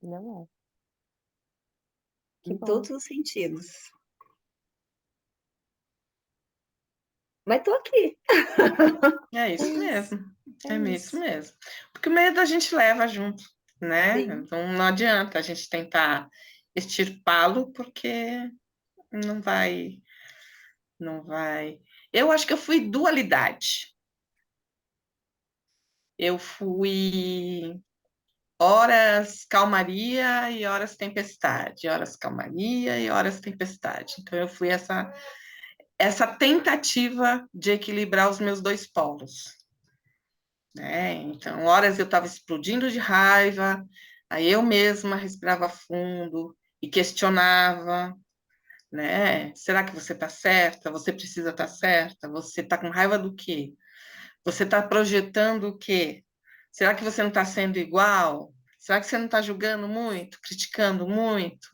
Não, não é. Que em bom. todos os sentidos. Mas tô aqui. É É isso isso, mesmo. é É isso isso. mesmo. Porque o medo a gente leva junto, né? Sim. Então não adianta a gente tentar extirpá-lo, porque não vai, não vai. Eu acho que eu fui dualidade. Eu fui horas calmaria e horas tempestade, horas calmaria e horas tempestade. Então eu fui essa tentativa de equilibrar os meus dois polos, né? Então, horas eu estava explodindo de raiva, aí eu mesma respirava fundo e questionava, né? Será que você está certa? Você precisa estar certa? Você está com raiva do quê? Você está projetando o quê? Será que você não está sendo igual? Será que você não está julgando muito, criticando muito?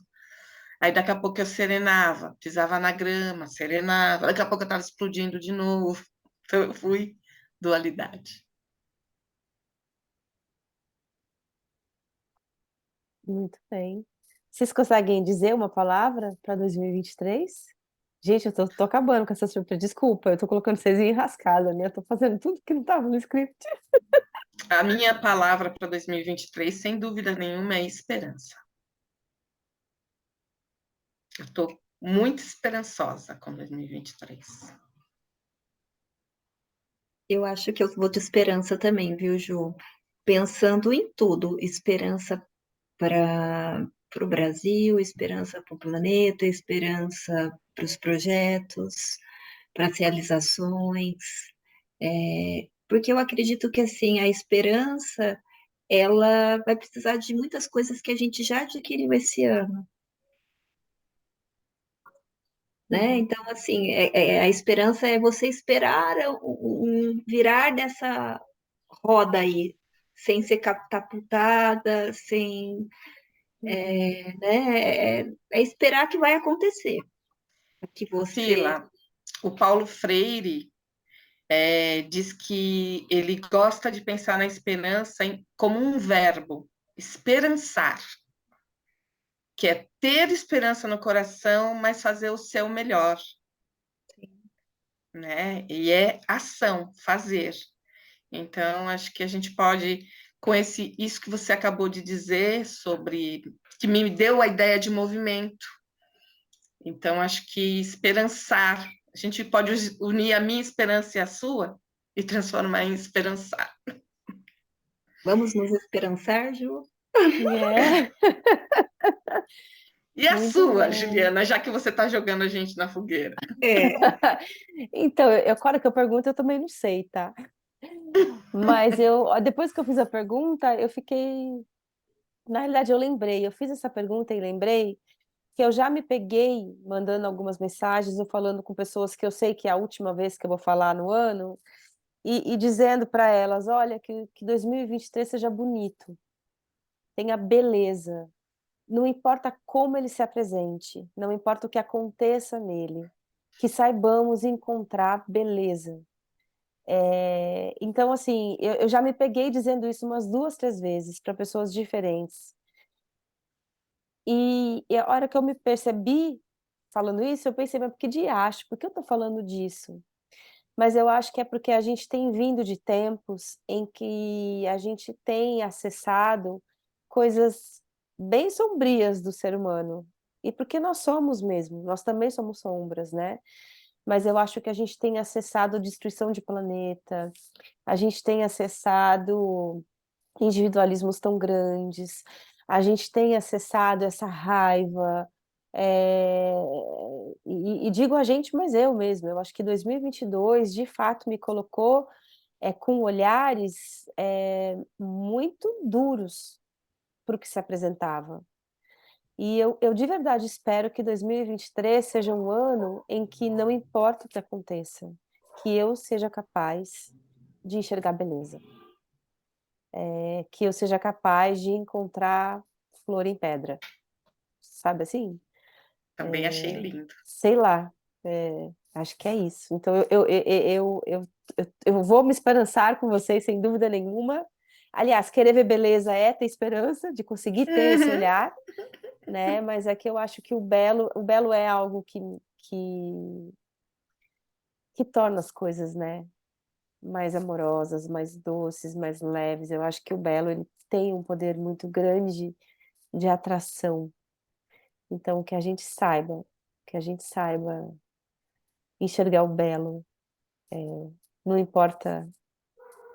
Aí daqui a pouco eu serenava, pisava na grama, serenava, daqui a pouco eu estava explodindo de novo. Então eu fui dualidade. Muito bem. Vocês conseguem dizer uma palavra para 2023? Gente, eu tô acabando com essa surpresa. Desculpa, eu tô colocando vocês em enrascada, né? Eu tô fazendo tudo que não estava no script. A minha palavra para 2023, sem dúvida nenhuma, é esperança. Eu estou muito esperançosa com 2023. Eu acho que eu vou de esperança também, viu, Ju? Pensando em tudo, esperança para o Brasil, esperança para o planeta, esperança para os projetos, para as realizações, porque eu acredito que assim a esperança ela vai precisar de muitas coisas que a gente já adquiriu esse ano, né? Então assim a esperança é você esperar um virar dessa roda aí, sem ser catapultada, sem né? É esperar que vai acontecer. Que você. Sila, o Paulo Freire diz que ele gosta de pensar na esperança como um verbo, esperançar, que é ter esperança no coração, mas fazer o seu melhor, né? E é ação, fazer. Então, acho que a gente pode, com isso que você acabou de dizer sobre, que me deu a ideia de movimento. Então, acho que esperançar, a gente pode unir a minha esperança e a sua e transformar em esperançar. Vamos nos esperançar, Ju? É, E a muito sua, bom. Juliana, já que você está jogando a gente na fogueira? É. Então, agora que eu pergunto, eu também não sei, tá? Mas depois que eu fiz a pergunta, eu fiquei. Na realidade, eu fiz essa pergunta e lembrei que eu já me peguei mandando algumas mensagens ou falando com pessoas que eu sei que é a última vez que eu vou falar no ano, e dizendo para elas: olha, que 2023 seja bonito, tenha beleza. Não importa como ele se apresente, não importa o que aconteça nele, que saibamos encontrar beleza. Então, assim, eu já me peguei dizendo isso umas 2, 3 vezes para pessoas diferentes. E a hora que eu me percebi falando isso, eu pensei: "Mas que diacho, por que eu estou falando disso?". Mas eu acho que é porque a gente tem vindo de tempos em que a gente tem acessado coisas bem sombrias do ser humano. E porque nós somos mesmo, nós também somos sombras, né. Mas eu acho que a gente tem acessado destruição de planeta, a gente tem acessado individualismos tão grandes, a gente tem acessado essa raiva, eh, e digo a gente, mas eu mesma, eu acho que 2022 de fato me colocou, com olhares, muito duros para o que se apresentava. E eu de verdade espero que 2023 seja um ano em que não importa o que aconteça, que eu seja capaz de enxergar beleza. Que eu seja capaz de encontrar flor em pedra, sabe assim? Também achei lindo. Sei lá, acho que é isso. Então eu vou me esperançar com vocês sem dúvida nenhuma. Aliás, querer ver beleza é ter esperança de conseguir ter esse Uhum. olhar, né, mas é que eu acho que o belo é algo que que torna as coisas, né, mais amorosas, mais doces, mais leves. Eu acho que o belo ele tem um poder muito grande de atração. Então que a gente saiba enxergar o belo, não importa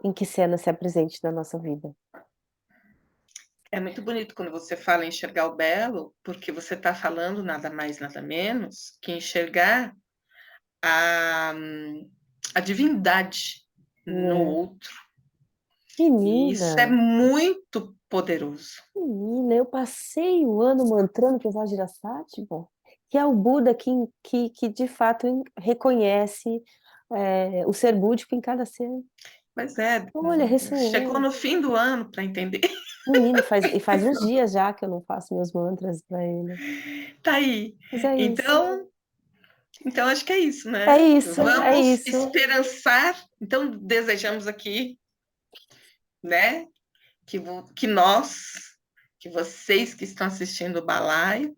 em que cena se apresente na nossa vida. É muito bonito quando você fala em enxergar o belo, porque você está falando nada mais, nada menos que enxergar a, a divindade no É. outro. E isso é Menina, muito poderoso. menina, eu passei o ano mantrando que Vajrasattva, que é o Buda que de fato reconhece, o ser búdico em cada ser. Mas Olha, chegou ressoou. no fim do ano para entender. Menina, e faz uns dias já que eu não faço meus mantras para ele. Tá aí. Mas é isso. Então acho que é isso, É né? isso, é Vamos isso. esperançar. Então desejamos aqui, né, que nós, que vocês que estão assistindo o balaio,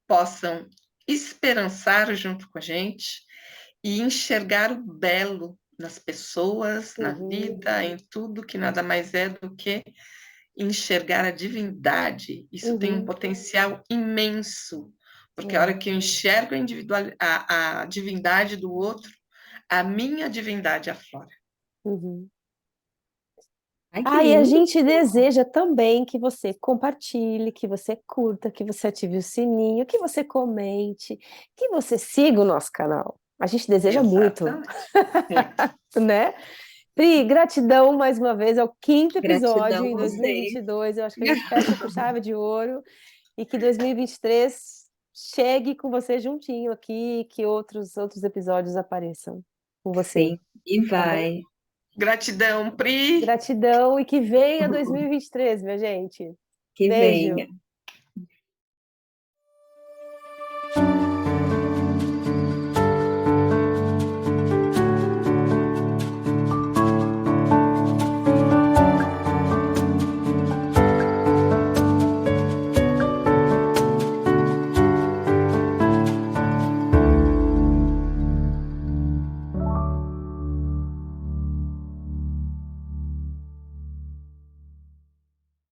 possam esperançar junto com a gente e enxergar o belo nas pessoas, na Uhum, vida, em tudo que nada mais é do que enxergar a divindade. Isso tem um uhum. potencial imenso, Porque a hora que eu enxergo a divindade do outro, a minha divindade aflora. Uhum. Ai, que E a lindo! gente deseja também que você compartilhe, que você curta, que você ative o sininho, que você comente, que você siga o nosso canal. A gente deseja muito, Exatamente. Muito. né? Pri, gratidão mais uma vez, é o 5º episódio Gratidão em a vocês. 2022. Eu acho que a gente fecha com chave de ouro e que 2023 chegue com você juntinho aqui, que outros episódios apareçam com você, Sim, e tá bom? vai. Gratidão, Pri. Gratidão e que venha 2023, minha gente. Que Beijo. venha.